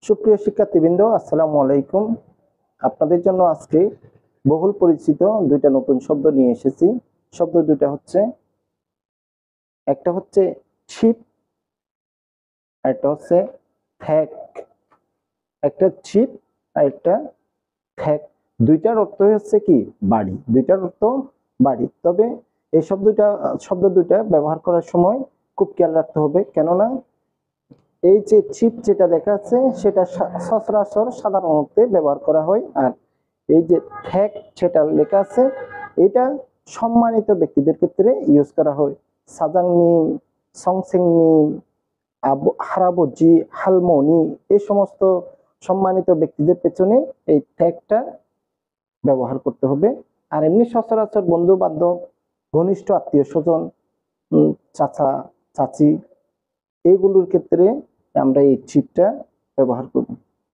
সুপ্রিয় শিক্ষার্থীবৃন্দ, আসসালামু আলাইকুম। আপনাদের জন্য আজকে বহুল পরিচিত দুইটা নতুন শব্দ নিয়ে এসেছি। শব্দ দুইটা হচ্ছে, একটা হচ্ছে ছিপ, একটা হচ্ছে থ্যাক। একটা ছিপ আর একটা থ্যাক, দুইটার অর্থ হচ্ছে কি বাড়ি, দুইটার অর্থ বাড়ি। তবে এই শব্দ দুইটা ব্যবহার করার সময় খুব খেয়াল রাখতে হবে, কেননা এই যে ছিপ যেটা লেখা আছে সেটা সচরাচর সাধারণ অর্থে ব্যবহার করা হয়, আর এই যে থ্যাক যেটা লেখা আছে এটা সম্মানিত ব্যক্তিদের ক্ষেত্রে ইউজ করা হয়। সাজাংনিম, সংসেংনিম, হারাবজি, হালমনি, এই সমস্ত সম্মানিত ব্যক্তিদের পেছনে এই থ্যাকটা ব্যবহার করতে হবে। আর এমনি সচরাচর বন্ধু বান্ধব, ঘনিষ্ঠ আত্মীয় স্বজন, চাচা চাচি, এইগুলোর ক্ষেত্রে আমরা এই ছিপটা ব্যবহার করব।